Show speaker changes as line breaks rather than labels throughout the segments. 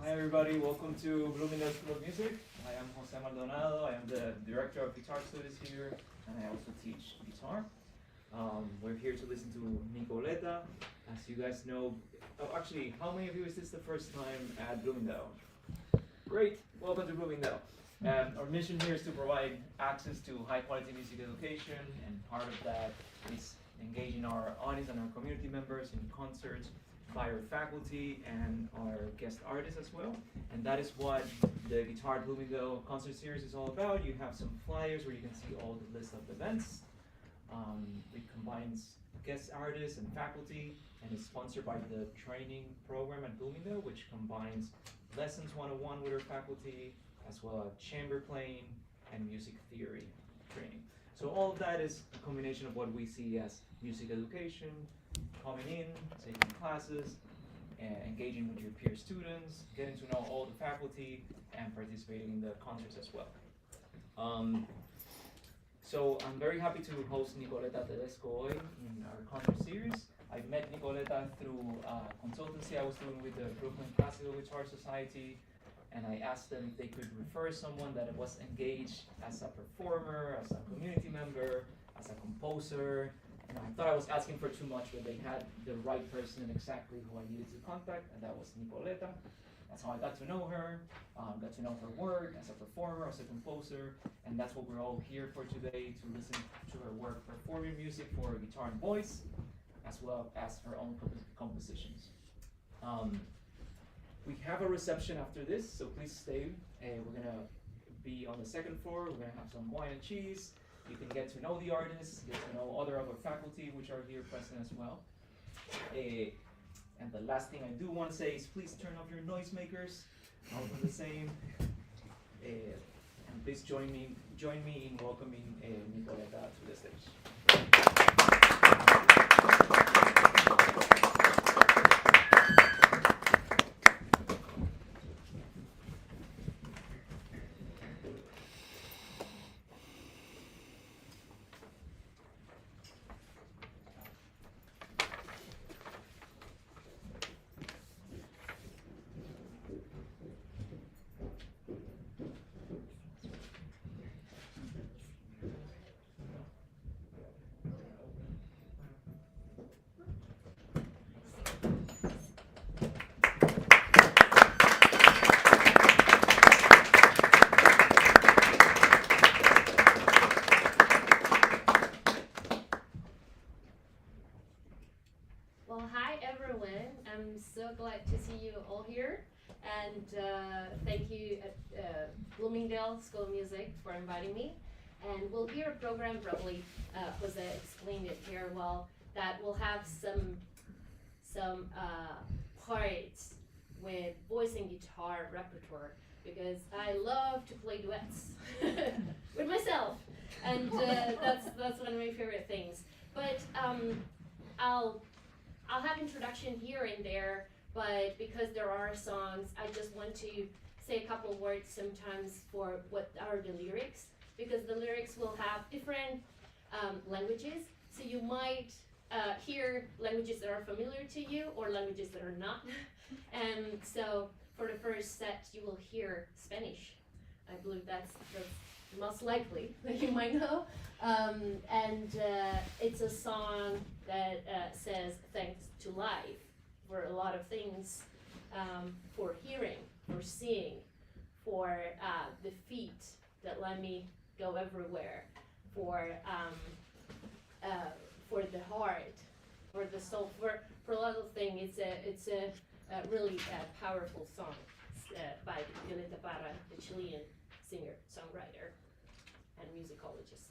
Hi everybody, welcome to Bloomingdale School of Music. I am Jose Maldonado. I am the director of guitar studies here, and I also teach guitar. We're here to listen to Nicoletta. As you guys know, actually, how many of you is this the first time at Bloomingdale? Great, welcome to Bloomingdale. Our mission here is to provide access to high quality music education, and part of that is engaging our audience and our community members in concerts by our faculty and our guest artists as well. And that is what the Guitar at Bloomingdale concert series is all about. You have some flyers where you can see all the list of events. It combines guest artists and faculty, and is sponsored by the training program at Bloomingdale, which combines lessons 101 with our faculty, as well as chamber playing and music theory training. So all of that is a combination of what we see as music education, coming in, taking classes, engaging with your peer students, getting to know all the faculty, and participating in the concerts as well. So I'm very happy to host Nicoletta Todesco in our concert series. I met Nicoletta through consultancy I was doing with the Brooklyn Classical Guitar Society, and I asked them if they could refer someone that was engaged as a performer, as a community member, as a composer. And I thought I was asking for too much, but they had the right person exactly who I needed to contact, and that was Nicoletta. That's how I got to know her, got to know her work as a performer, as a composer, and that's what we're all here for today, to listen to her work performing music for guitar and voice, as well as her own compositions. We have a reception after this, so please stay. We're gonna be on the second floor. We're gonna have some wine and cheese. You can get to know the artists, get to know other of our faculty, which are here present as well. And the last thing I do want to say is please turn off your noisemakers. I'll do the same. And please join me in welcoming Nicoletta to the stage.
I'm so glad to see you all here, and thank you at Bloomingdale School of Music for inviting me. And we'll hear a program, probably Jose explained it here well, that will have some parts with voice and guitar repertoire, because I love to play duets with myself, and that's one of my favorite things. But I'll have introduction here and there, but because there are songs, I just want to say a couple words sometimes for what are the lyrics, because the lyrics will have different languages, so you might hear languages that are familiar to you or languages that are not. And so for the first set, you will hear Spanish. I believe that's most likely that you might know. And it's a song that says thanks to life for a lot of things, for hearing, for seeing, for the feet that let me go everywhere, for the heart, for the soul, for a lot of things. It's a really powerful song by Violeta Parra, the Chilean singer, songwriter, and musicologist.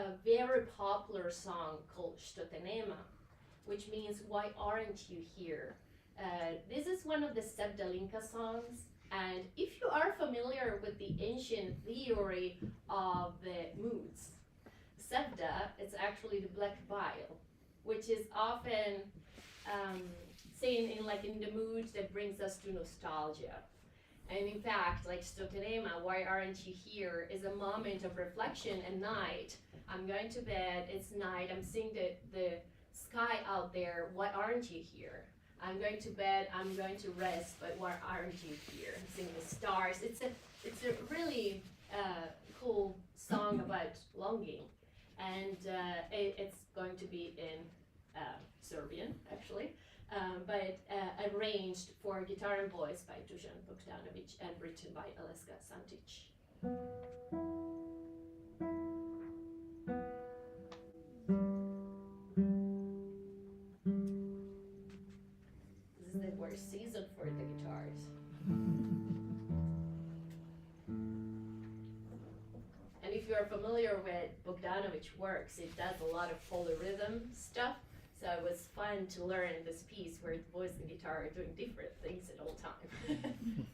a very popular song called Što te nema, which means why aren't you here? This is one of the Sevdalinka songs, and if you are familiar with the ancient theory of the moods, Sevda is actually the black bile, which is often seen in the mood that brings us to nostalgia. And in fact, like Što te nema, why aren't you here, is a moment of reflection at night. I'm going to bed, it's night, I'm seeing the sky out there, why aren't you here? I'm going to bed, I'm going to rest, but why aren't you here? I'm seeing the stars. It's a really cool song about longing. And it's going to be in Serbian, actually. But arranged for guitar and voice by Dušan Bogdanović and written by Aleska Santić. This is the worst season for the guitars. And if you are familiar with Bogdanović works, it does a lot of polyrhythm stuff. So it was fun to learn this piece where the voice and guitar are doing different things at all time.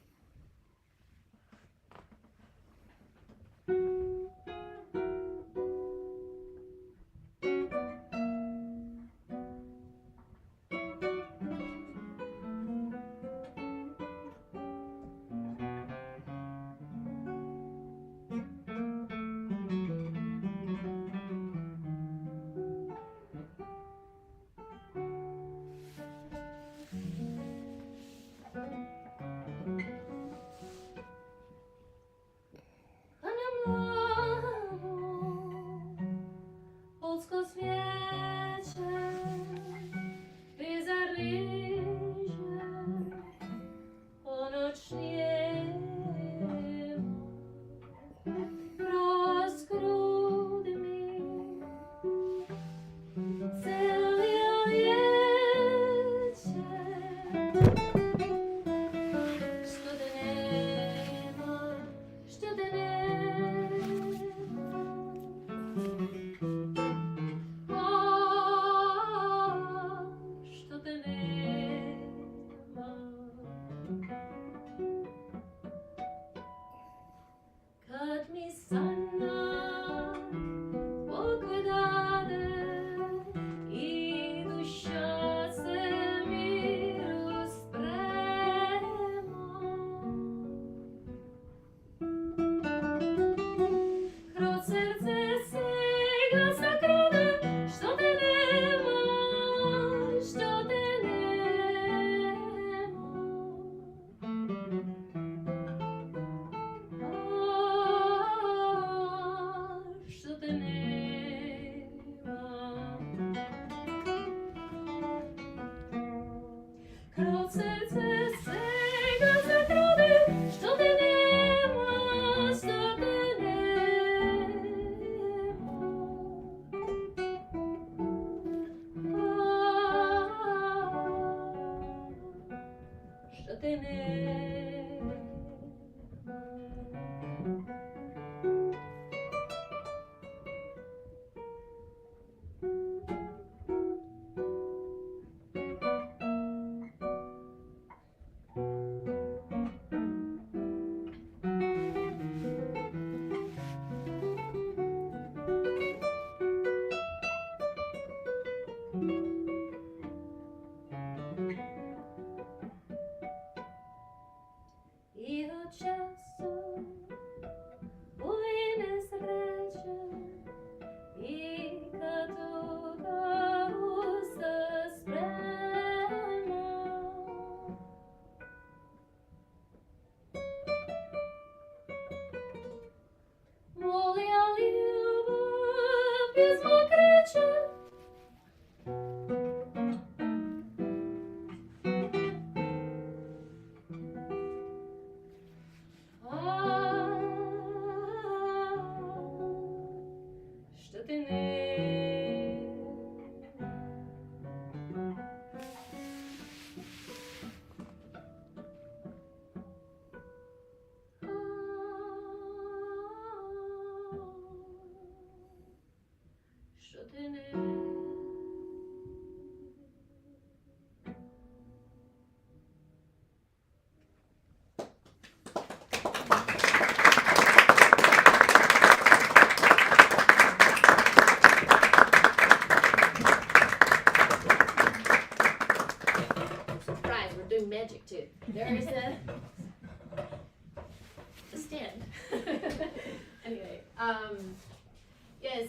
Yes,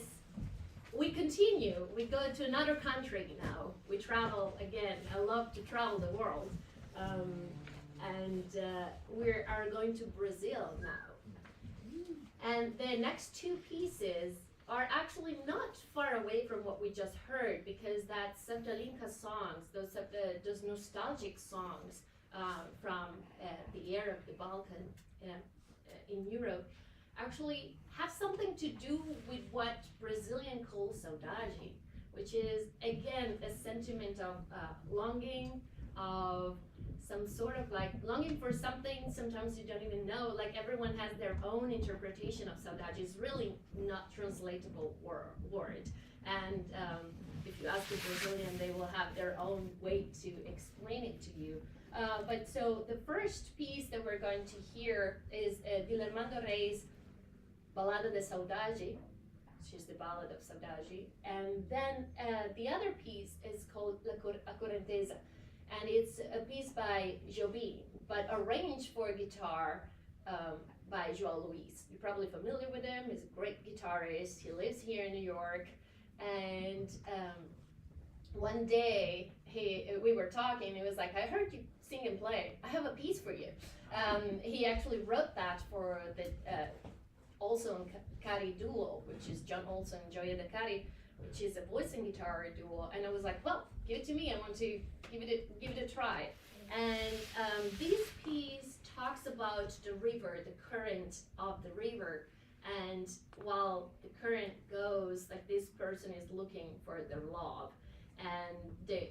we continue. We go to another country now. We travel again. I love to travel the world. And we are going to Brazil now. And the next two pieces are actually not far away from what we just heard, because that's Santalinka songs, those nostalgic songs from the era of the Balkan in Europe, actually have something to do with what Brazilian call saudade, which is again a sentiment of longing, of some sort of like longing for something sometimes you don't even know. Like everyone has their own interpretation of saudade. It's really not translatable word. And if you ask a Brazilian, they will have their own way to explain it to you. But so the first piece that we're going to hear is Guilhermando Reis' Balada de Saudade, which is the Ballad of Saudade. And then the other piece is called A Correnteza. And it's a piece by Jobim, but arranged for guitar by João Luiz. You're probably familiar with him. He's a great guitarist. He lives here in New York. And one day we were talking. He was like, "I heard you sing and play. I have a piece for you." He actually wrote that for the Olson and Cari duo, which is John Olson and Joia da Cari, which is a voice and guitar duo. And I was like, "Well, give it to me. I want to give it a try." And this piece talks about the river, the current of the river, and while the current goes, like this person is looking for their love, and the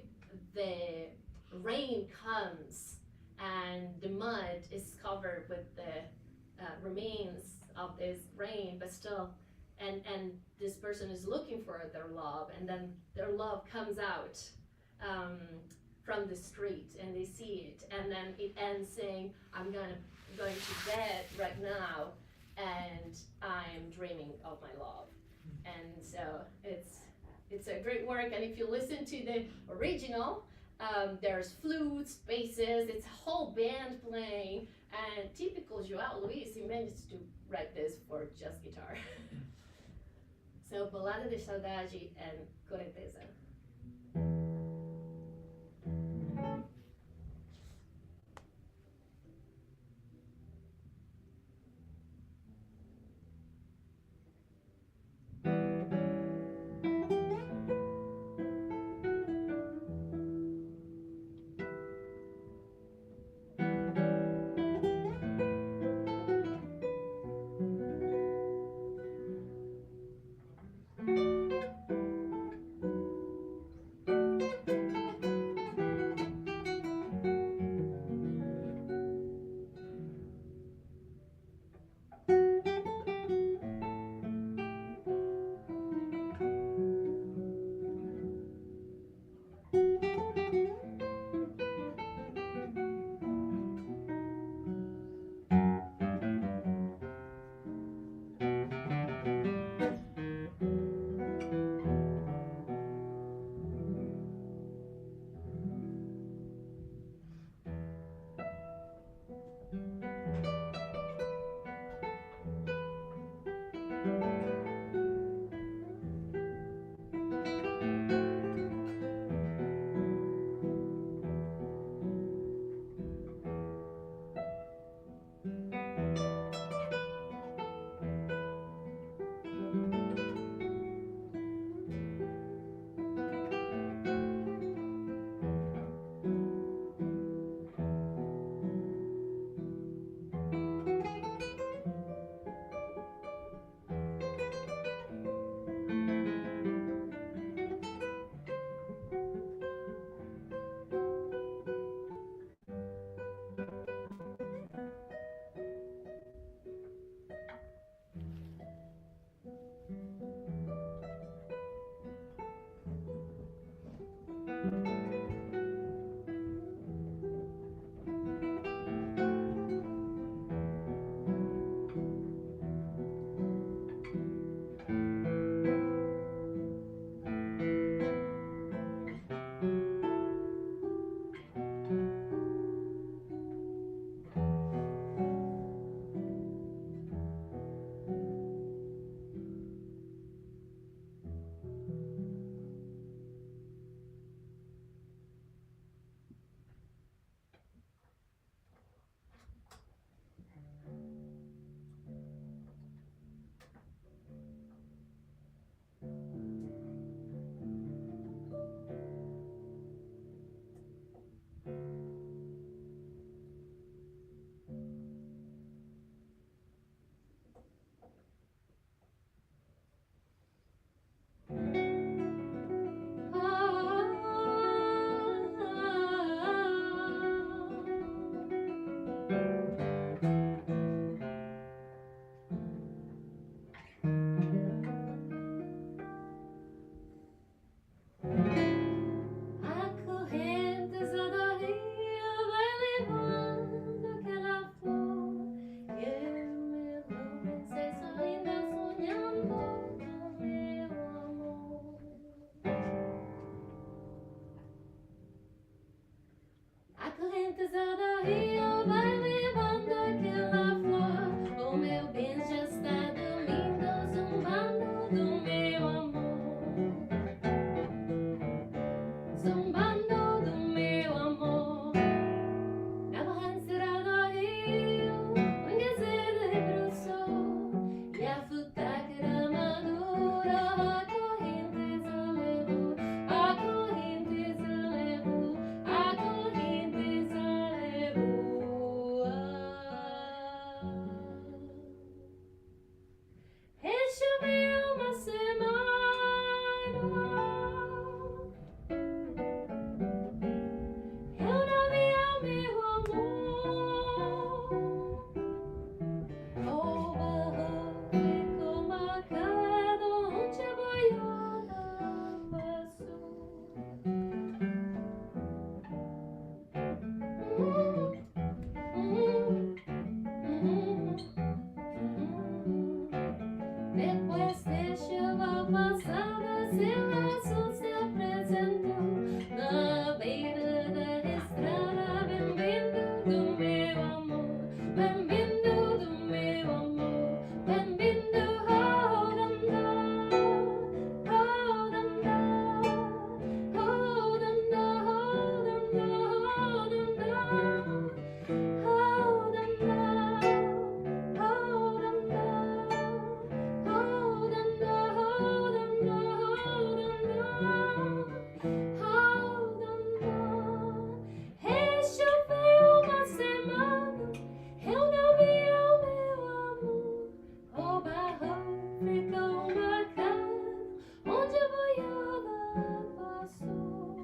rain comes, and the mud is covered with the remains of this rain, but still, and this person is looking for their love, and then their love comes out from the street, and they see it, and then it ends saying, "I'm going to bed right now, and I'm dreaming of my love." And so it's a great work. And if you listen to the original, there's flutes, basses, it's a whole band playing, and typical João Luiz, he managed to write this for just guitar. So, Balada de Saudade and Correnteza. rio vai levando aquela flor. O meu bem já está dormindo, zumbando do meu amor. Zumbando do meu amor. Na barranceira do rio, onde se debruçou, e a fruta que era madura, a correnteza levou, a correnteza levou, a correnteza levou. Rechoveu uma semana, eu não via meu amor. O barro ficou marcado onde a boiada passou. Depois de chuva passada, seu laço se apresentou na beira da estrada, bem vindo do meu amor, bem vindo do meu amor, bem vindo, rodandá, rodandá, rodandá, rodandá, rechoveu uma semana, eu não via o meu amor. O barro ficou marcado onde a boiada passou.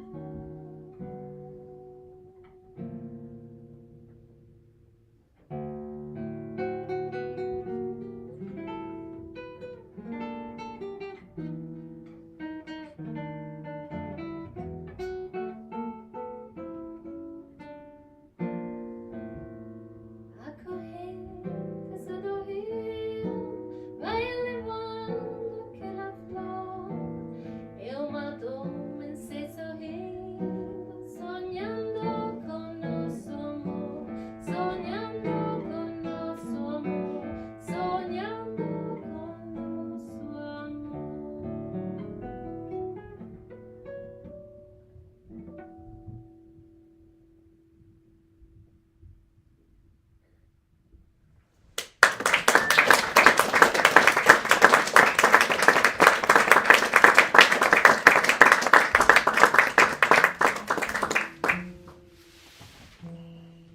A correnteza do rio vai levando aquela flor. Eu me adormeci sorrindo, sonhando com nosso amor, sonhando com nosso amor, sonhando com nosso amor.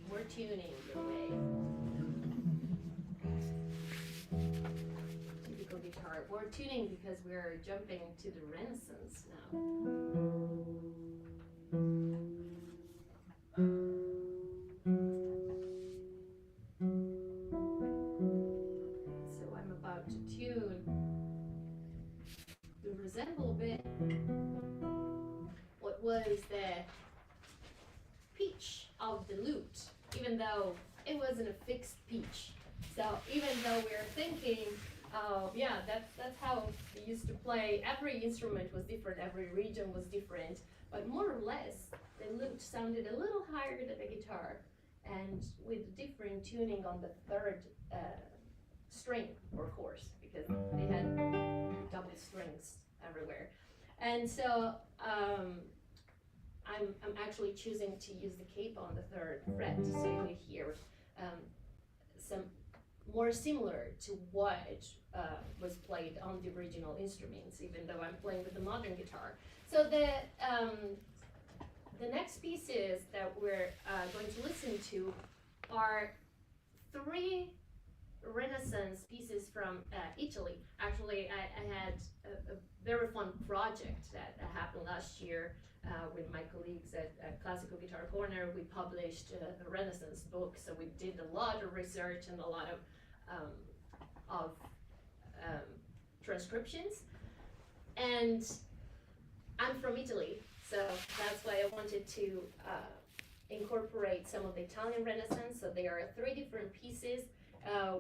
We're tuning the way. Typical guitar. We're tuning because we're jumping to the Renaissance now. So I'm about to tune to resemble a bit what was the pitch of the lute, even though it wasn't a fixed pitch. So even though we're thinking, yeah, that's how they used to play. Every instrument was different, every region was different, but more or less, the lute sounded a little higher than the guitar, and with different tuning on the third string or chorus, because they had double strings everywhere. And so I'm actually choosing to use the cape on the third fret, so you would hear some more similar to what was played on the original instruments, even though I'm playing with the modern guitar. So the next pieces that we're going to listen to are 3 Renaissance pieces from Italy. Actually, I had a very fun project that happened last year with my colleagues at Classical Guitar Corner. We published a Renaissance book, so we did a lot of research and a lot of transcriptions. And I'm from Italy, so that's why I wanted to incorporate some of the Italian Renaissance. So there are 3 different pieces.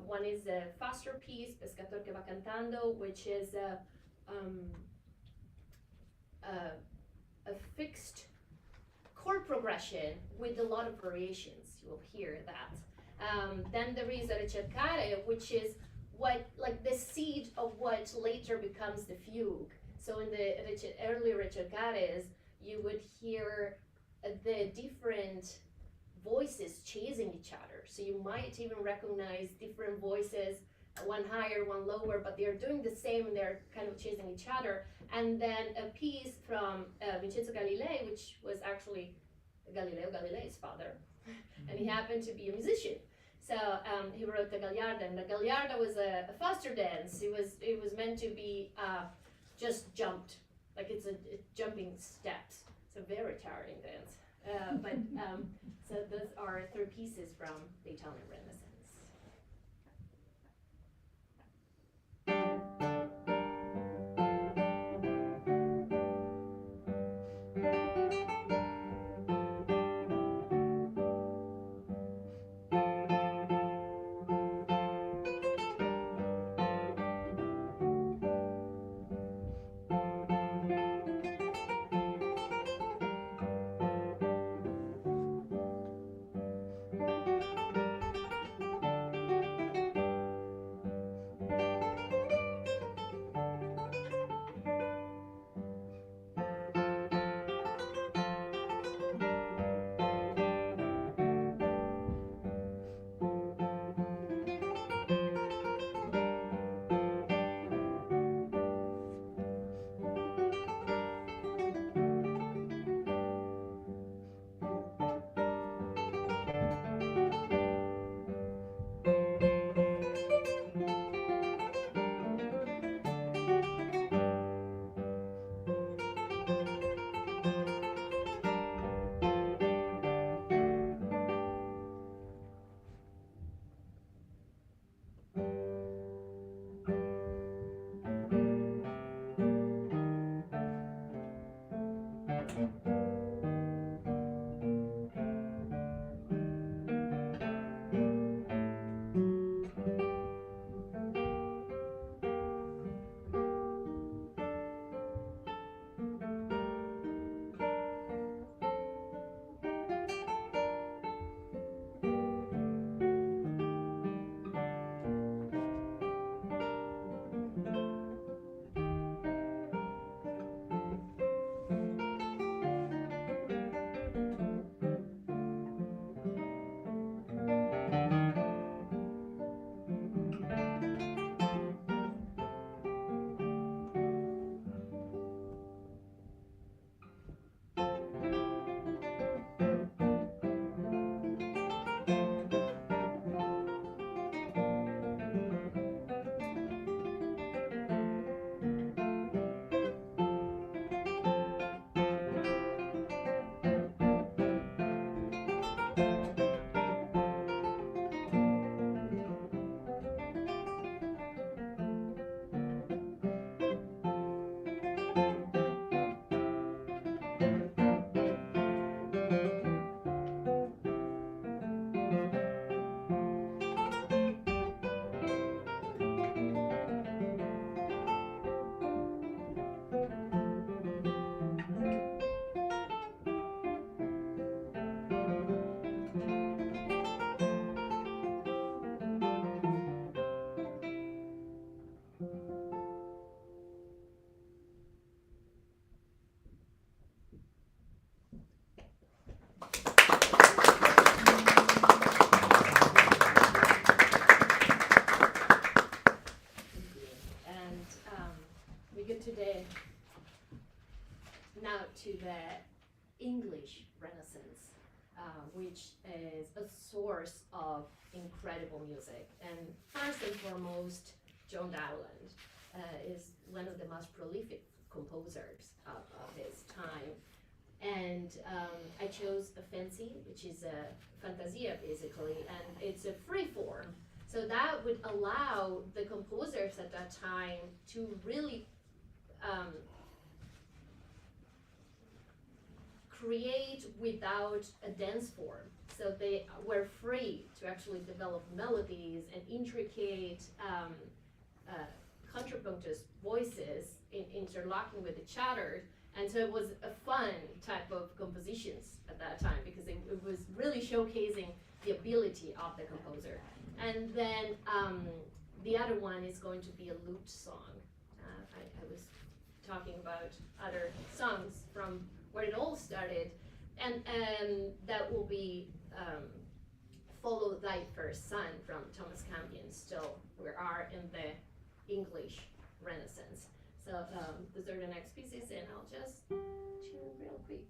One is a faster piece, Pescatore che va cantando, which is a fixed chord progression with a lot of variations. You will hear that. Then there is a ricercare, which is what, like the seed of what later becomes the fugue. So in the early ricercares, you would hear the different voices chasing each other. So you might even recognize different voices, one higher, one lower, but they're doing the same and they're kind of chasing each other. And then a piece from Vincenzo Galilei, which was actually Galileo Galilei's father, and he happened to be a musician. So he wrote the Gagliarda, and the Gagliarda was a faster dance. It was meant to be just jumped, like it's a jumping steps. It's a very tiring dance. So those are 3 pieces from the Italian Renaissance. To the English Renaissance, which is a source of incredible music. And first and foremost, John Downland is one of the most prolific composers of his time. And I chose a fancy, which is a fantasia basically, and it's a free form. So that would allow the composers at that time to really create without a dance form. So they were free to actually develop melodies and intricate contrapunctus voices interlocking with each other. And so it was a fun type of compositions at that time because it was really showcasing the ability of the composer. And then the other one is going to be a lute song. I was talking about other songs from where it all started, and that will be Follow Thy First Son from Thomas Campion. Still, we are in the English Renaissance. So those are the next pieces, and I'll just tune real quick.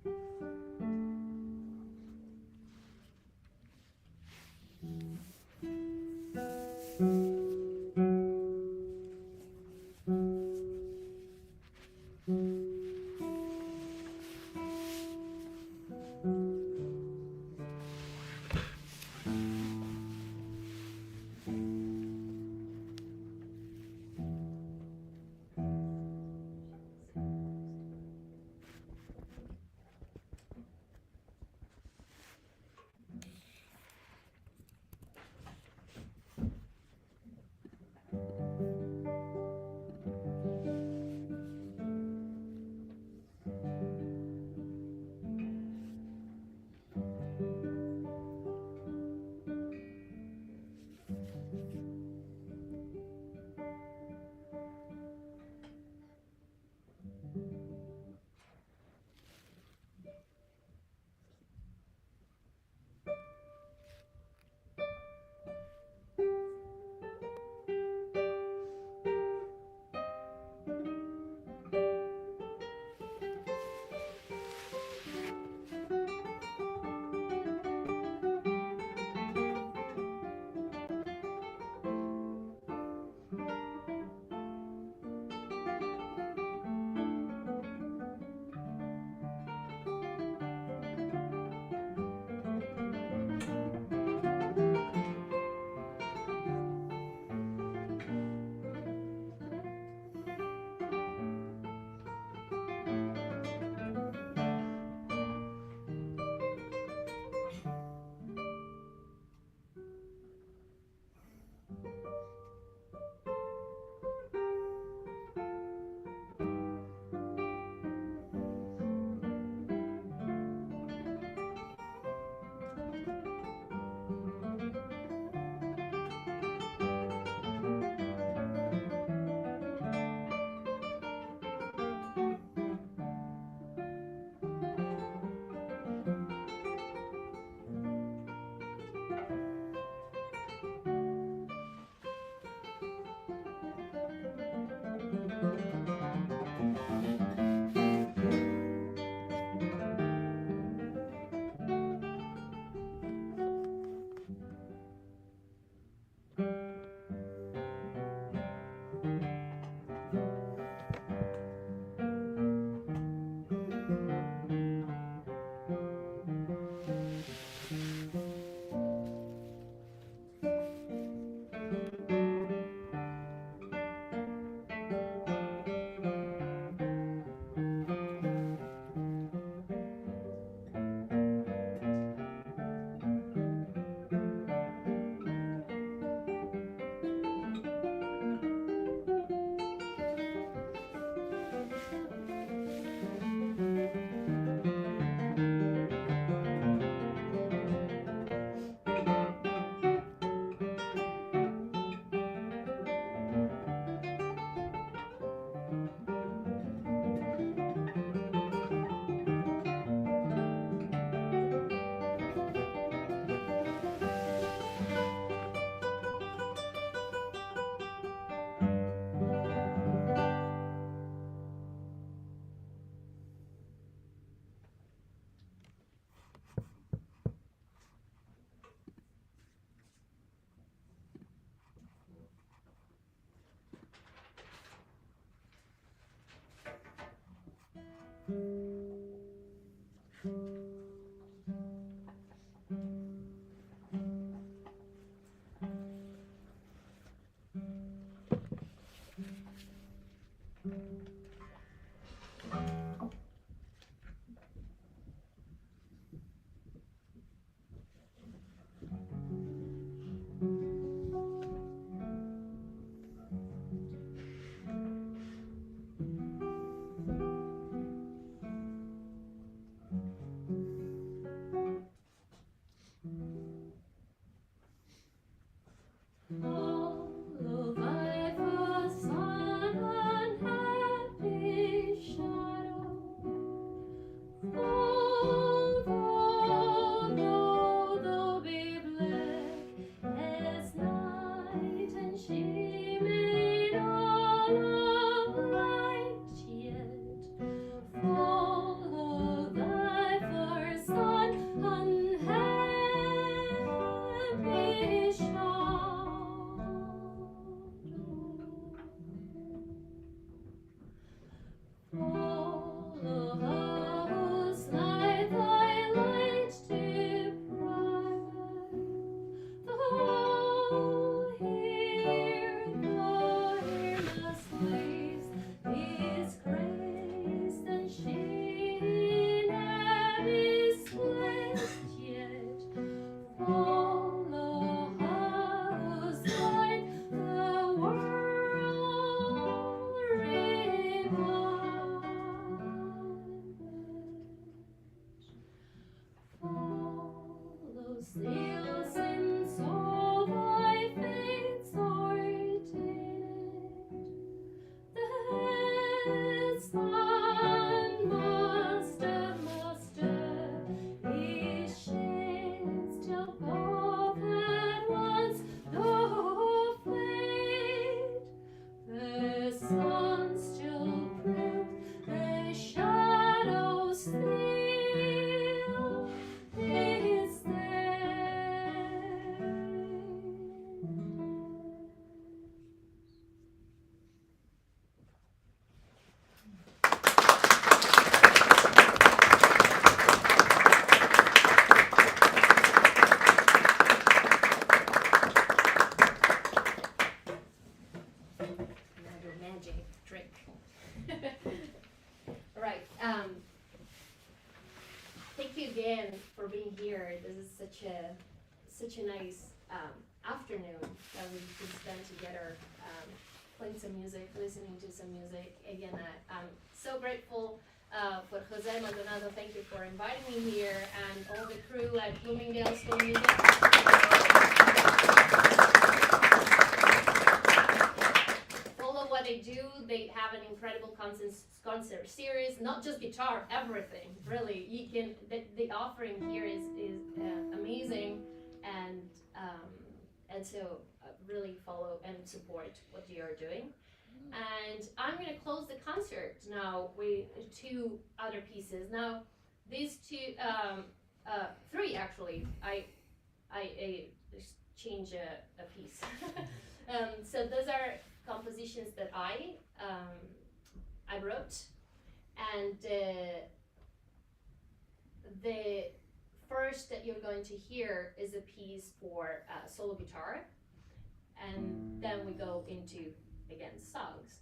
All right. Thank you again for being here. This is such a nice afternoon that we can spend together, playing some music, listening to some music. Again, I'm so grateful for Jose Maldonado. Thank you for inviting me here, and all the crew at Bloomingdale School of Music. Follow what they do. They have an incredible concert series, not just guitar, everything. Really, you can. The offering here is amazing, and so really follow and support what you are doing. And I'm going to close the concert now with two other pieces. Now, these two, three actually. I just change a piece. So those are compositions that I wrote, and the first that you're going to hear is a piece for solo guitar, and then we go into again songs.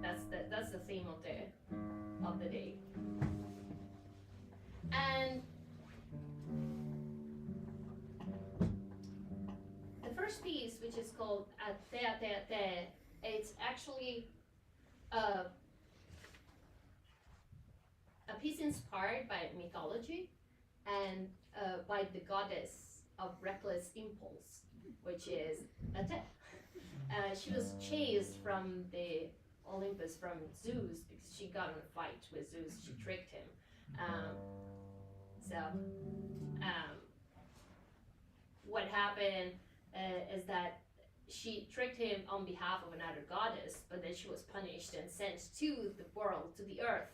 That's the theme of the day. And the first piece, which is called Te Te Te, it's actually a piece inspired by mythology and by the goddess of reckless impulse, which is Ate. She was chased from the Olympus from Zeus because she got in a fight with Zeus. She tricked him. What happened is that she tricked him on behalf of another goddess, but then she was punished and sent to the world, to the earth,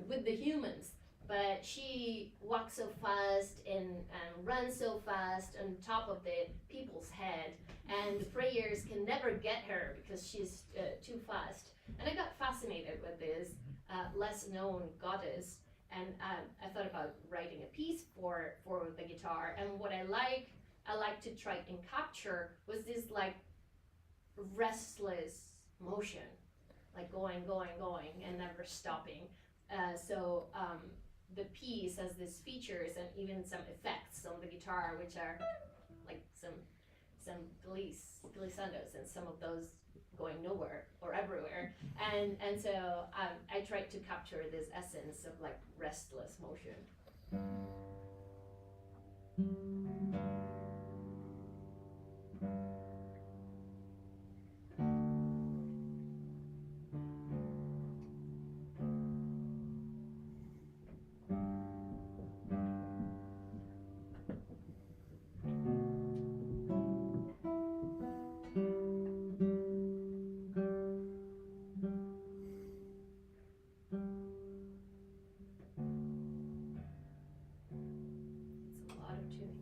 with the humans. But she walks so fast and runs so fast on top of the people's head, and the prayers can never get her because she's too fast. And I got fascinated with this less known goddess, and I thought about writing a piece for the guitar. And what I like to try and capture was this like restless motion, like going and never stopping. The piece has these features and even some effects on the guitar, which are like some glissandos, and some of those going nowhere or everywhere. And so I tried to capture this essence of like restless motion. It's a lot of tuning.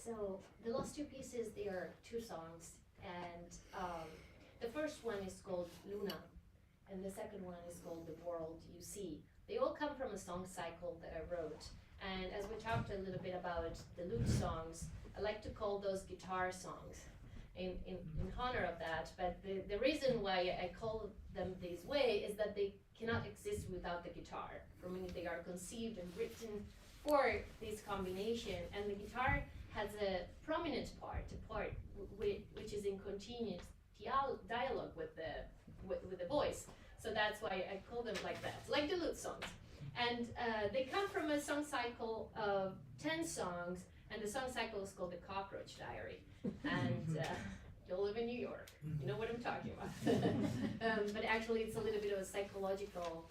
So the last two pieces, they are two songs, and the first one is called Luna, and the second one is called The World You See. They all come from a song cycle that I wrote, and as we talked a little bit about the lute songs, I like to call those guitar songs in honor of that, but the reason why I call them this way is that they cannot exist without the guitar. For me, they are conceived and written for this combination, and the guitar has a prominent part, a part which is in continuous dialogue with the voice. So that's why I call them like that, like the lute songs. And they come from a song cycle of 10 songs, and the song cycle is called the Cockroach Diary. And you live in New York, you know what I'm talking about. But actually it's a little bit of a psychological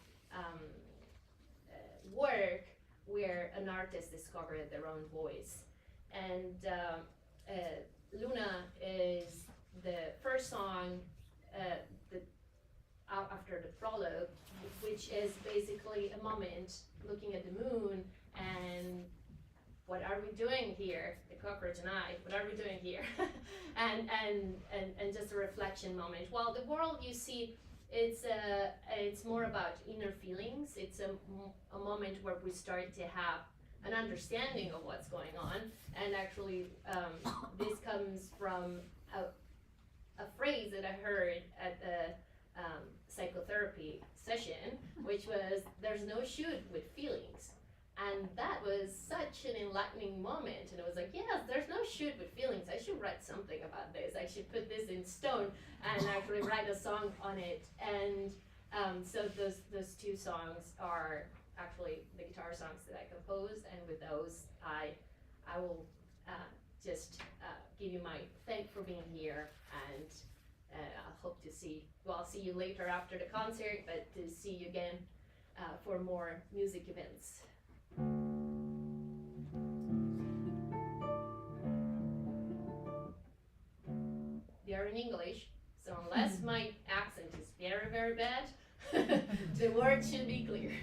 work an artist discover their own voice. And Luna is the first song after the prologue, which is basically a moment looking at the moon and what are we doing here, the cockroach and I, what are we doing here? and just a reflection moment. Well, the world you see, it's more about inner feelings. It's a moment where we start to have an understanding of what's going on. And actually, this comes from a phrase that I heard at the psychotherapy session, which was, there's no should with feelings. And that was such an enlightening moment. And it was like, yes, there's no should with feelings. I should write something about this. I should put this in stone and actually write a song on it. And so those two songs are actually the guitar songs that I composed. And with those, I will just give you my thanks for being here. And I hope to I'll see you later after the concert, but to see you again for more music events. They are in English, so unless my accent is very, very bad, the words should be clear.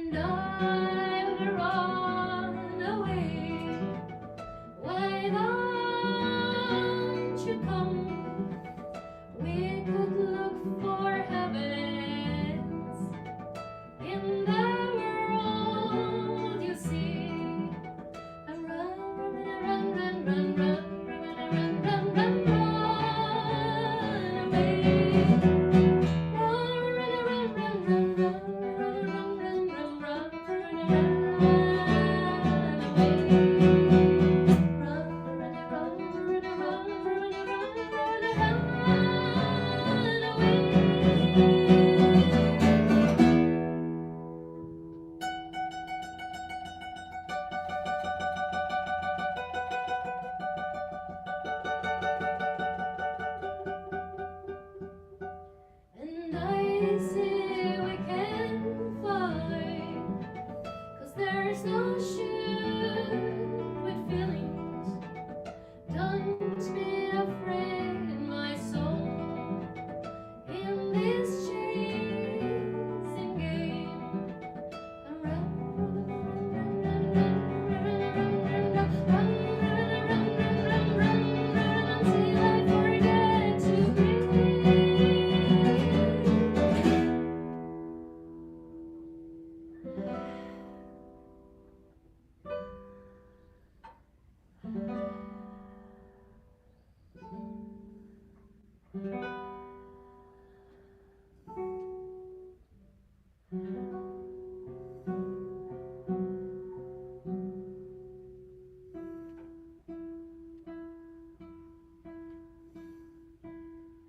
And I will run away. Why don't you come? We could look for heavens in the world you see. And run, run, run, run, run, run, run, run, run, run away. Run, run, run, run, run, run, run, run, run, run, And I say we can fly, 'cause there's no ship with feelings. Don't be afraid, my soul, in this chasing game. And run, run, run, run, run, run, run, run, until I forget to breathe.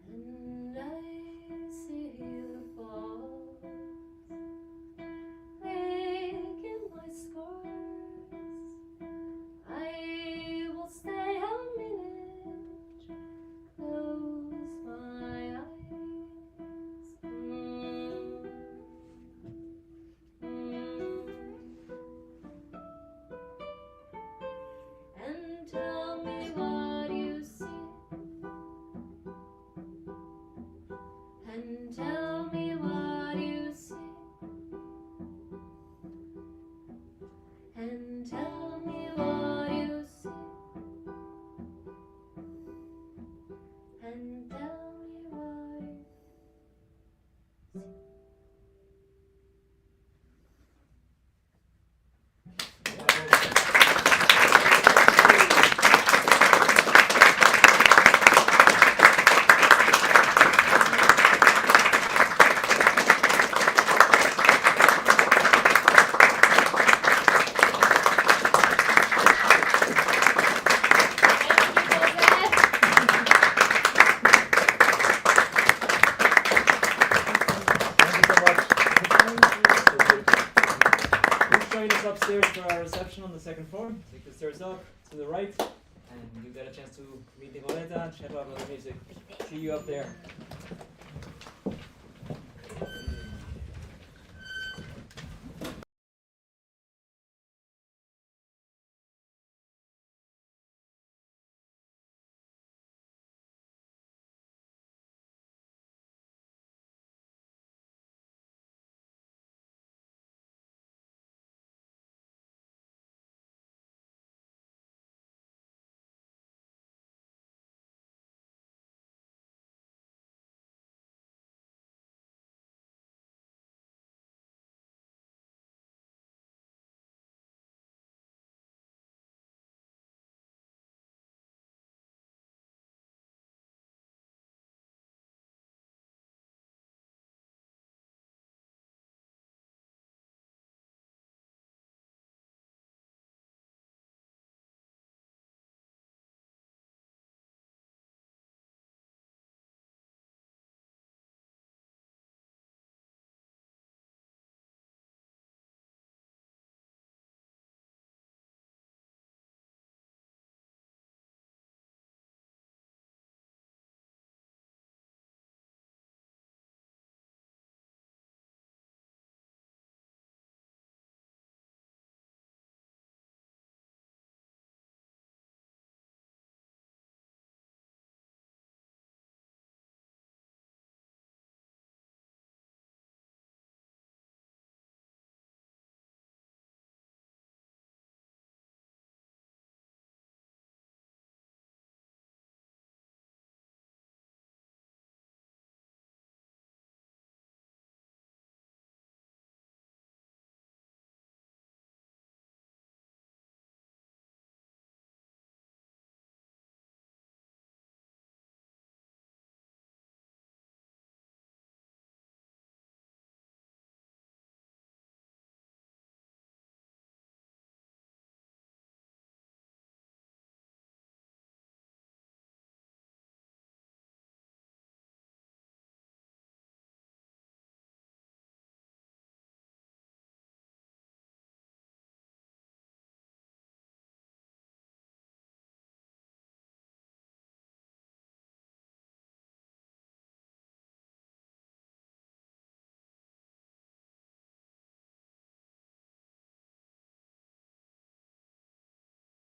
And I see the falls making my scars. I will stay a minute, close my eyes. And tell me what you see. And tell me what you see. And tell me what you see. And tell me what you
Upstairs for our reception on the second floor. Take the stairs up to the right, and you get a chance to meet Nicoletta and chat about other music. See you up there.